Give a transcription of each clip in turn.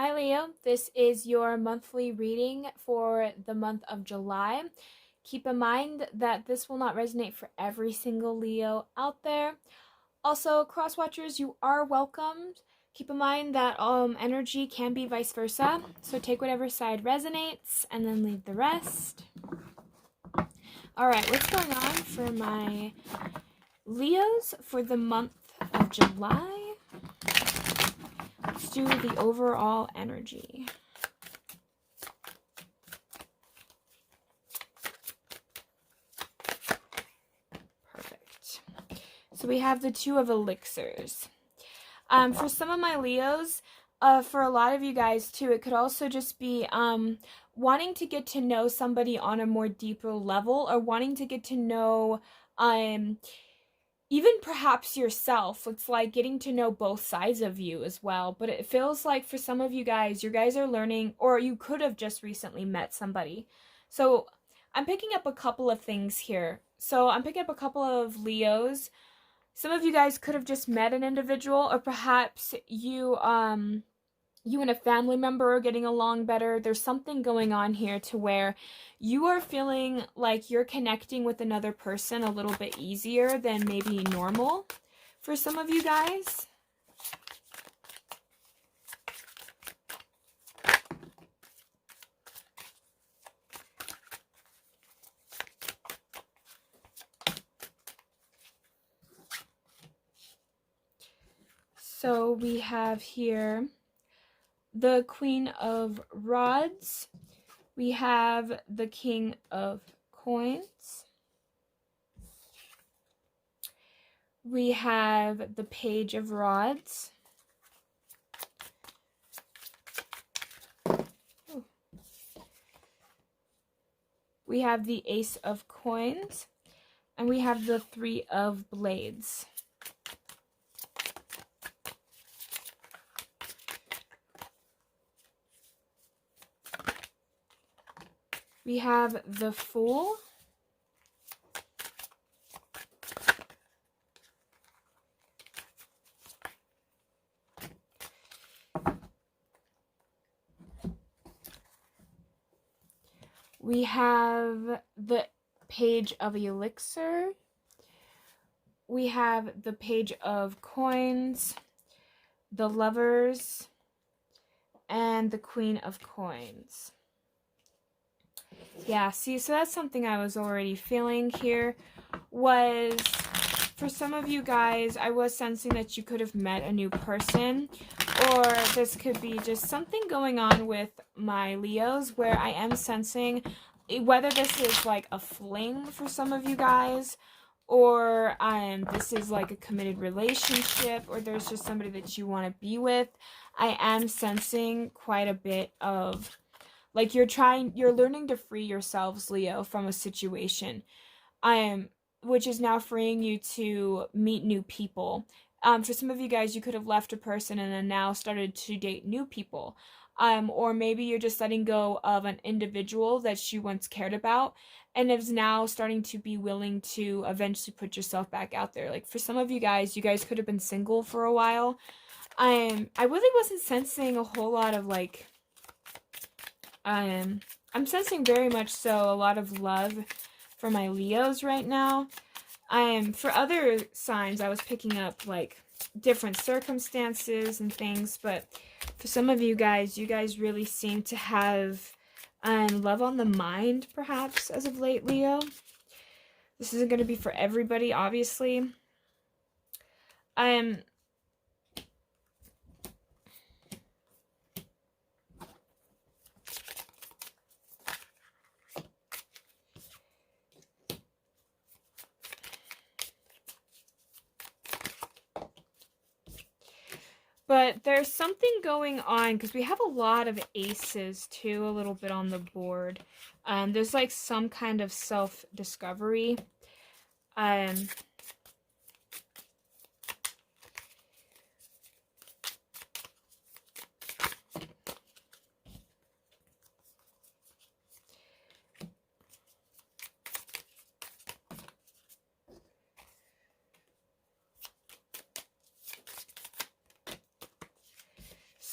Hi Leo, this is your monthly reading for the month of July. Keep in mind that this will not resonate for every single Leo out there. Also, cross watchers, you are welcomed. Keep in mind that energy can be vice versa, so take whatever side resonates and then leave the rest. Alright, what's going on for my Leos for the month of July? Let's do the overall energy. Perfect. So we have the Two of Elixirs. For some of my Leos, for a lot of you guys too, it could also just be wanting to get to know somebody on a more deeper level, or wanting to get to know even perhaps yourself. It's like getting to know both sides of you as well. But it feels like for some of you guys are learning, or you could have just recently met somebody. So I'm picking up a couple of things here. So I'm picking up a couple of Leos. Some of you guys could have just met an individual, or perhaps you and a family member are getting along better. There's something going on here to where you are feeling like you're connecting with another person a little bit easier than maybe normal for some of you guys. So we have here the Queen of Rods. We have the King of Coins. We have the Page of Rods. We have the Ace of Coins. And we have the Three of Blades. We have the Fool. We have the Page of Elixir. We have the Page of Coins, the Lovers, and the Queen of Coins. Yeah, see, so that's something I was already feeling here. Was, for some of you guys, I was sensing that you could have met a new person, or this could be just something going on with my Leos where I am sensing, whether this is like a fling for some of you guys, or this is like a committed relationship, or there's just somebody that you want to be with. I am sensing quite a bit of like you're learning to free yourselves, Leo, from a situation, which is now freeing you to meet new people. For some of you guys, you could have left a person and then now started to date new people. Or maybe you're just letting go of an individual that you once cared about and is now starting to be willing to eventually put yourself back out there. Like for some of you guys could have been single for a while. I really wasn't sensing a whole lot of like, I'm sensing very much so a lot of love for my Leos right now. For other signs, I was picking up like different circumstances and things, but for some of you guys really seem to have love on the mind, perhaps, as of late, Leo. This isn't going to be for everybody, obviously. But there's something going on, because we have a lot of aces, too, a little bit on the board. There's, like, some kind of self-discovery.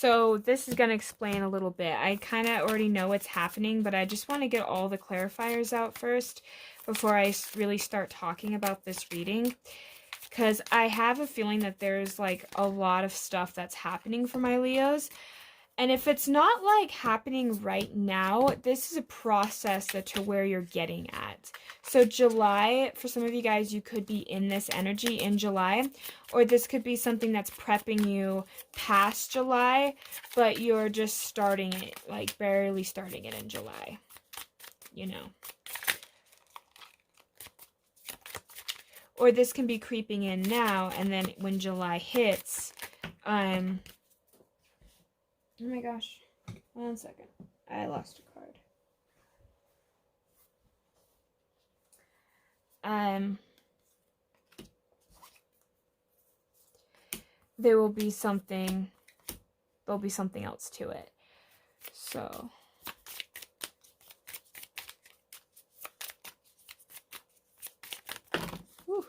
So this is going to explain a little bit. I kind of already know what's happening, but I just want to get all the clarifiers out first before I really start talking about this reading. Because I have a feeling that there's like a lot of stuff that's happening for my Leos. And if it's not like happening right now, this is a process to where you're getting at. So July, for some of you guys, you could be in this energy in July, or this could be something that's prepping you past July, but you're just starting it, like barely starting it in July, you know. Or this can be creeping in now, and then when July hits, oh my gosh, 1 second, I lost a card. There'll be something else to it. So whew.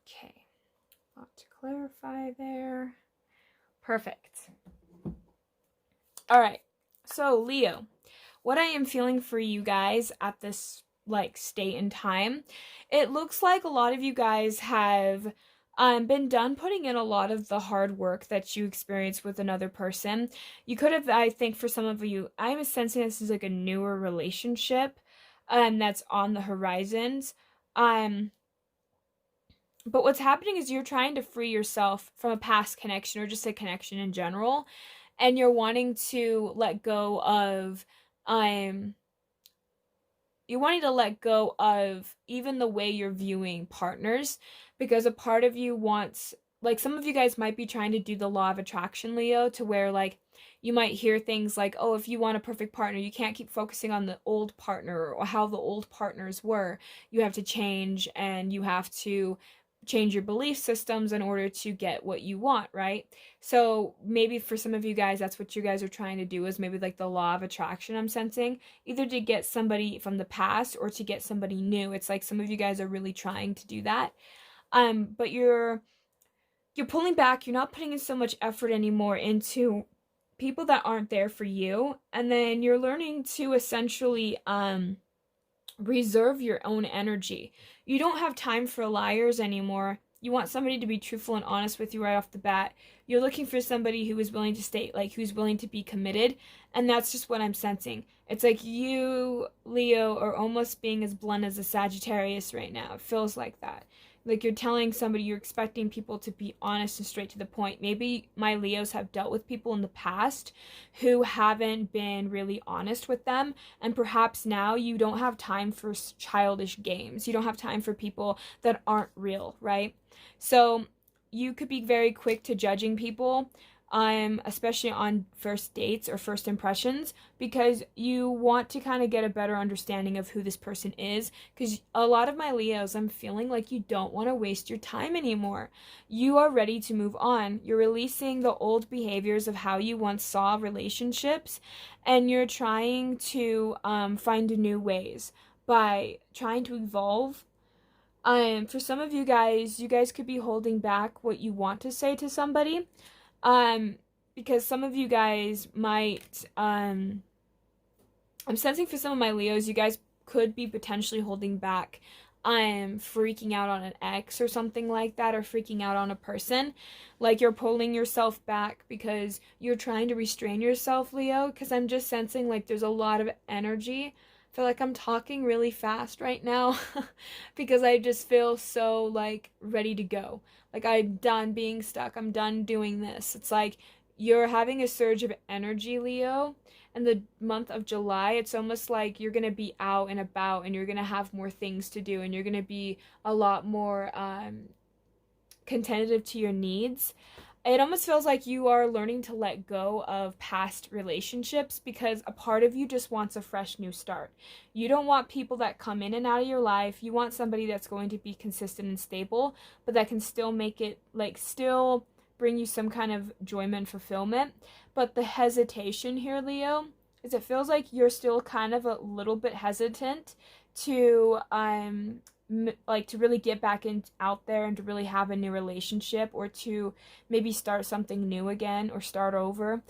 Okay, a lot to clarify there. Perfect. All right. So, Leo, what I am feeling for you guys at this, like, state and time, it looks like a lot of you guys have been done putting in a lot of the hard work that you experienced with another person. You could have, I think for some of you, I'm sensing this is like a newer relationship that's on the horizons. But what's happening is you're trying to free yourself from a past connection or just a connection in general. And you're wanting to let go of, you're wanting to let go of even the way you're viewing partners, because a part of you wants, like some of you guys might be trying to do the law of attraction, Leo, to where like you might hear things like, oh, if you want a perfect partner, you can't keep focusing on the old partner or how the old partners were. You have to change, and you have to change your belief systems in order to get what you want, right? So maybe for some of you guys, that's what you guys are trying to do, is maybe like the law of attraction I'm sensing, either to get somebody from the past or to get somebody new. It's like some of you guys are really trying to do that. But you're pulling back. You're not putting in so much effort anymore into people that aren't there for you. And then you're learning to essentially reserve your own energy. You don't have time for liars anymore. You want somebody to be truthful and honest with you right off the bat. You're looking for somebody who is willing to stay, like who's willing to be committed. And that's just what I'm sensing. It's like you, Leo, are almost being as blunt as a Sagittarius right now. It feels like that. Like you're telling somebody, you're expecting people to be honest and straight to the point. Maybe my Leos have dealt with people in the past who haven't been really honest with them. And perhaps now you don't have time for childish games. You don't have time for people that aren't real, right? So you could be very quick to judging people, especially on first dates or first impressions, because you want to kind of get a better understanding of who this person is. Because a lot of my Leos, I'm feeling like you don't want to waste your time anymore. You are ready to move on. You're releasing the old behaviors of how you once saw relationships, and you're trying to find new ways by trying to evolve. For some of you guys could be holding back what you want to say to somebody. Because some of you guys might, I'm sensing for some of my Leos, you guys could be potentially holding back, freaking out on an ex or something like that, or freaking out on a person. Like you're pulling yourself back because you're trying to restrain yourself, Leo, because I'm just sensing like there's a lot of energy. I feel like I'm talking really fast right now because I just feel so like ready to go. Like I'm done being stuck. I'm done doing this. It's like you're having a surge of energy, Leo. And the month of July, it's almost like you're going to be out and about, and you're going to have more things to do, and you're going to be a lot more contented to your needs. It almost feels like you are learning to let go of past relationships because a part of you just wants a fresh new start. You don't want people that come in and out of your life. You want somebody that's going to be consistent and stable, but that can still make it, like, still bring you some kind of enjoyment, fulfillment. But the hesitation here, Leo, is it feels like you're still kind of a little bit hesitant to like to really get back in out there and to really have a new relationship, or to maybe start something new again or start over,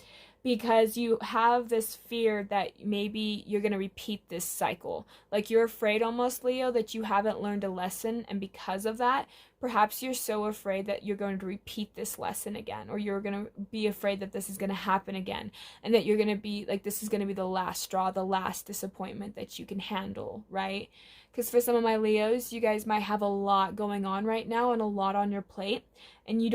because you have this fear that maybe you're going to repeat this cycle. Like you're afraid almost, Leo, that you haven't learned a lesson, and because of that, perhaps you're so afraid that you're going to repeat this lesson again, or you're going to be afraid that this is going to happen again, and that you're going to be like, this is going to be the last straw, the last disappointment that you can handle, right? Because for some of my Leos, you guys might have a lot going on right now and a lot on your plate, and you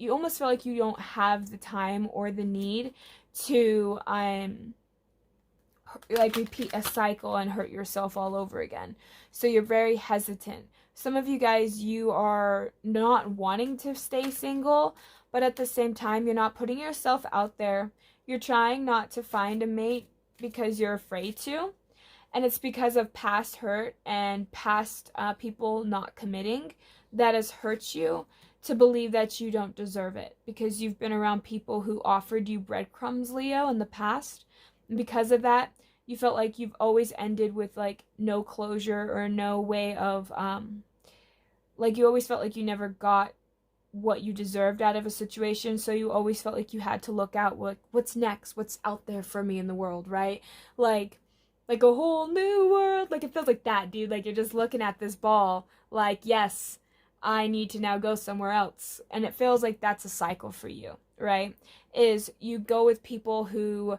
almost feel like you don't have the time or the need to like repeat a cycle and hurt yourself all over again. So you're very hesitant. Some of you guys, you are not wanting to stay single, but at the same time, you're not putting yourself out there. You're trying not to find a mate because you're afraid to. And it's because of past hurt and past people not committing that has hurt you to believe that you don't deserve it, because you've been around people who offered you breadcrumbs, Leo, in the past. And because of that, you felt like you've always ended with like no closure or no way of like you always felt like you never got what you deserved out of a situation, so you always felt like you had to look out what's next, what's out there for me in the world, right? Like a whole new world. Like it feels like that, dude. Like you're just looking at this ball like, yes, I need to now go somewhere else. And it feels like that's a cycle for you, right? Is you go with people who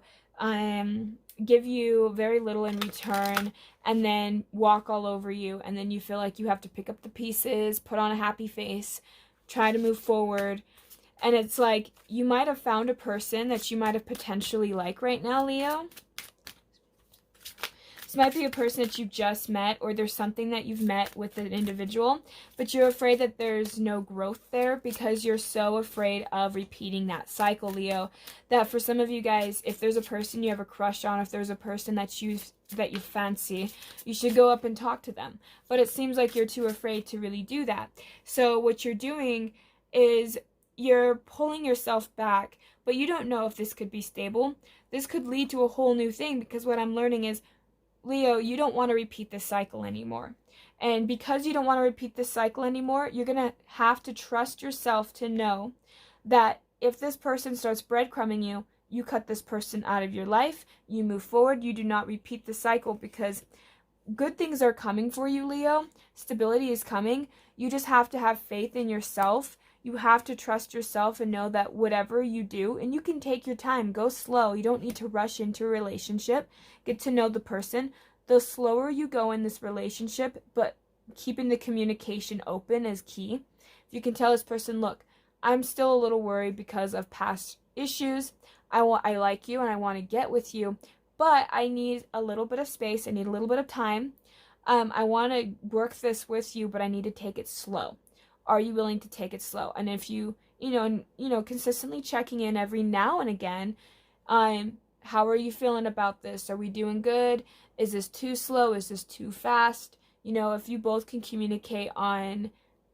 give you very little in return and then walk all over you, and then you feel like you have to pick up the pieces, put on a happy face, try to move forward. And it's like you might have found a person that you might have potentially like right now, Leo. This might be a person that you just met, or there's something that you've met with an individual, but you're afraid that there's no growth there because you're so afraid of repeating that cycle, Leo, that for some of you guys, if there's a person you have a crush on, if there's a person that you fancy, you should go up and talk to them. But it seems like you're too afraid to really do that. So what you're doing is you're pulling yourself back, but you don't know if this could be stable. This could lead to a whole new thing, because what I'm learning is, Leo, you don't want to repeat this cycle anymore. And because you don't want to repeat this cycle anymore, you're going to have to trust yourself to know that if this person starts breadcrumbing you, you cut this person out of your life, you move forward, you do not repeat the cycle, because good things are coming for you, Leo. Stability is coming. You just have to have faith in yourself. You have to trust yourself and know that whatever you do, and you can take your time, go slow. You don't need to rush into a relationship. Get to know the person. The slower you go in this relationship, but keeping the communication open is key. If you can tell this person, look, I'm still a little worried because of past issues. I like you and I want to get with you, but I need a little bit of space. I need a little bit of time. I want to work this with you, but I need to take it slow. Are you willing to take it slow? And if you consistently checking in every now and again, how are you feeling about this? Are we doing good? Is this too slow? Is this too fast? If you both can communicate on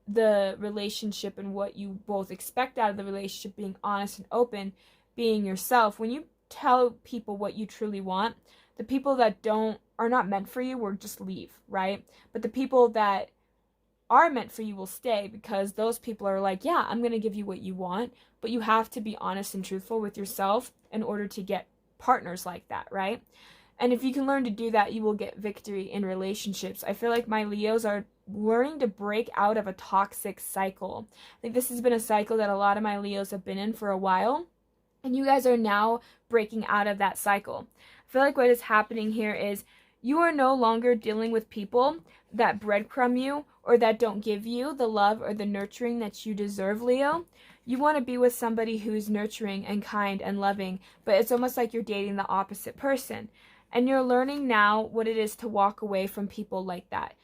the relationship and what you both expect out of the relationship, being honest and open, being yourself. When you tell people what you truly want, the people that are not meant for you will just leave, right? But the people that are meant for you will stay, because those people are like, yeah, I'm going to give you what you want, but you have to be honest and truthful with yourself in order to get partners like that, right? And if you can learn to do that, you will get victory in relationships. I feel like my Leos are learning to break out of a toxic cycle. I think this has been a cycle that a lot of my Leos have been in for a while, and you guys are now breaking out of that cycle. I feel like what is happening here is you are no longer dealing with people that breadcrumb you or that don't give you the love or the nurturing that you deserve, Leo. You want to be with somebody who's nurturing and kind and loving, but it's almost like you're dating the opposite person. And you're learning now what it is to walk away from people like that.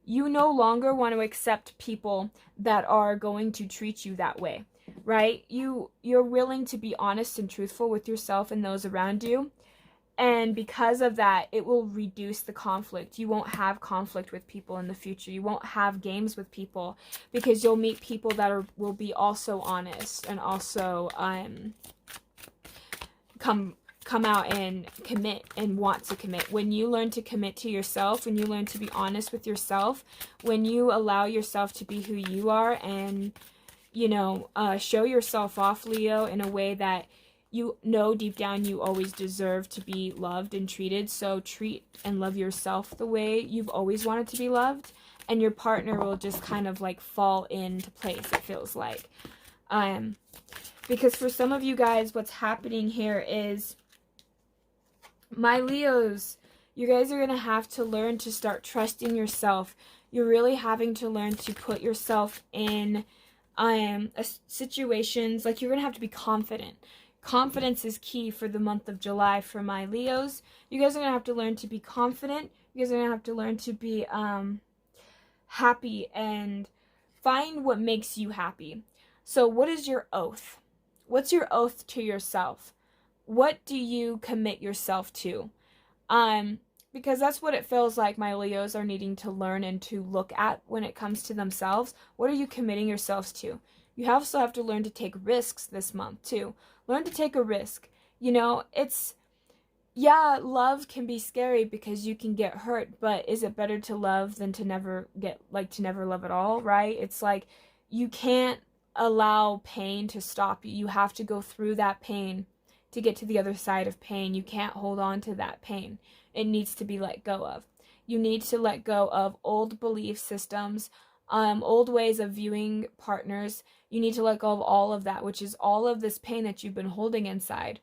You no longer want to accept people that are going to treat you that way, right? You're willing to be honest and truthful with yourself and those around you. And because of that, it will reduce the conflict. You won't have conflict with people in the future. You won't have games with people, because you'll meet people that will be also honest and also come come out and commit and want to commit. When you learn to commit to yourself, when you learn to be honest with yourself, when you allow yourself to be who you are and, you know, show yourself off, Leo, in a way that you know deep down you always deserve to be loved and treated. So treat and love yourself the way you've always wanted to be loved, and your partner will just kind of like fall into place, it feels like. Because for some of you guys, what's happening here is, my Leos, you guys are going to have to learn to start trusting yourself. You're really having to learn to put yourself in situations, like you're going to have to be confident. Confidence is key for the month of July for my Leos. You guys are going to have to learn to be confident. You guys are going to have to learn to be happy and find what makes you happy. So what is your oath? What's your oath to yourself? What do you commit yourself to? Because that's what it feels like my Leos are needing to learn and to look at when it comes to themselves. What are you committing yourselves to? You also have to learn to take risks this month too. Learn to take a risk. You know, yeah, love can be scary because you can get hurt, but is it better to love than to never love at all, right? It's like, you can't allow pain to stop you. You have to go through that pain to get to the other side of pain. You can't hold on to that pain. It needs to be let go of. You need to let go of old belief systems, old ways of viewing partners. You need to let go of all of that, which is all of this pain that you've been holding inside.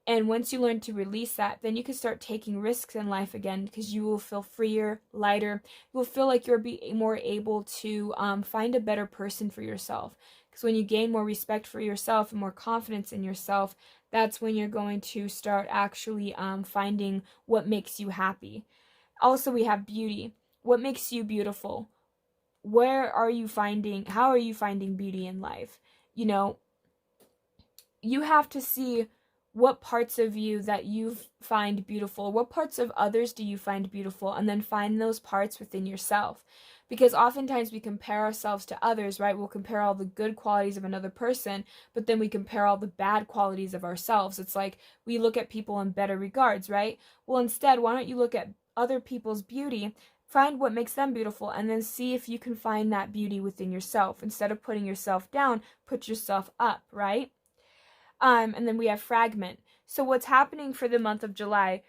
And once you learn to release that, then you can start taking risks in life again, because you will feel freer, lighter. You will feel like you're more able to find a better person for yourself. Because when you gain more respect for yourself and more confidence in yourself, that's when you're going to start actually finding what makes you happy. Also, we have beauty. What makes you beautiful? How are you finding beauty in life? You know, you have to see what parts of you that you find beautiful, what parts of others do you find beautiful, and then find those parts within yourself. Because oftentimes we compare ourselves to others, right? We'll compare all the good qualities of another person, but then we compare all the bad qualities of ourselves. It's like we look at people in better regards, right? Well, instead, why don't you look at other people's beauty, find what makes them beautiful, and then see if you can find that beauty within yourself. Instead of putting yourself down, put yourself up, right? And then we have fragment. So what's happening for the month of July,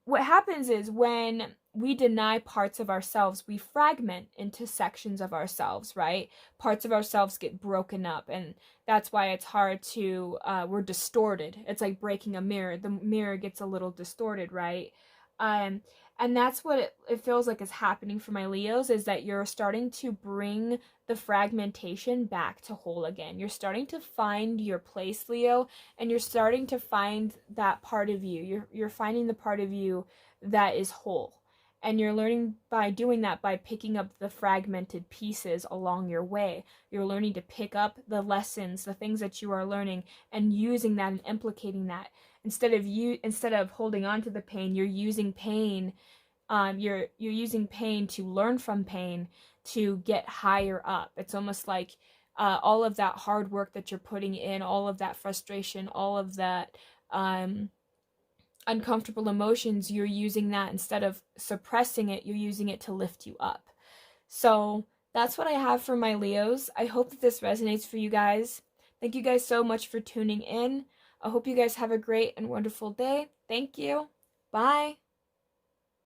what happens is when we deny parts of ourselves, we fragment into sections of ourselves, right? Parts of ourselves get broken up, and that's why it's hard to, we're distorted. It's like breaking a mirror. The mirror gets a little distorted, right? And that's what it feels like is happening for my Leos, is that you're starting to bring the fragmentation back to whole again. You're starting to find your place, Leo, and you're starting to find that part of you. You're finding the part of you that is whole. And you're learning by doing that, by picking up the fragmented pieces along your way. You're learning to pick up the lessons, the things that you are learning, and using that and implicating that. Instead of holding on to the pain, you're using pain. You're using pain to learn from pain to get higher up. It's almost like all of that hard work that you're putting in, all of that frustration, all of that uncomfortable emotions, you're using that, instead of suppressing it, you're using it to lift you up. So that's what I have for my Leos. I hope that this resonates for you guys. Thank you guys so much for tuning in. I hope you guys have a great and wonderful day. Thank you. Bye.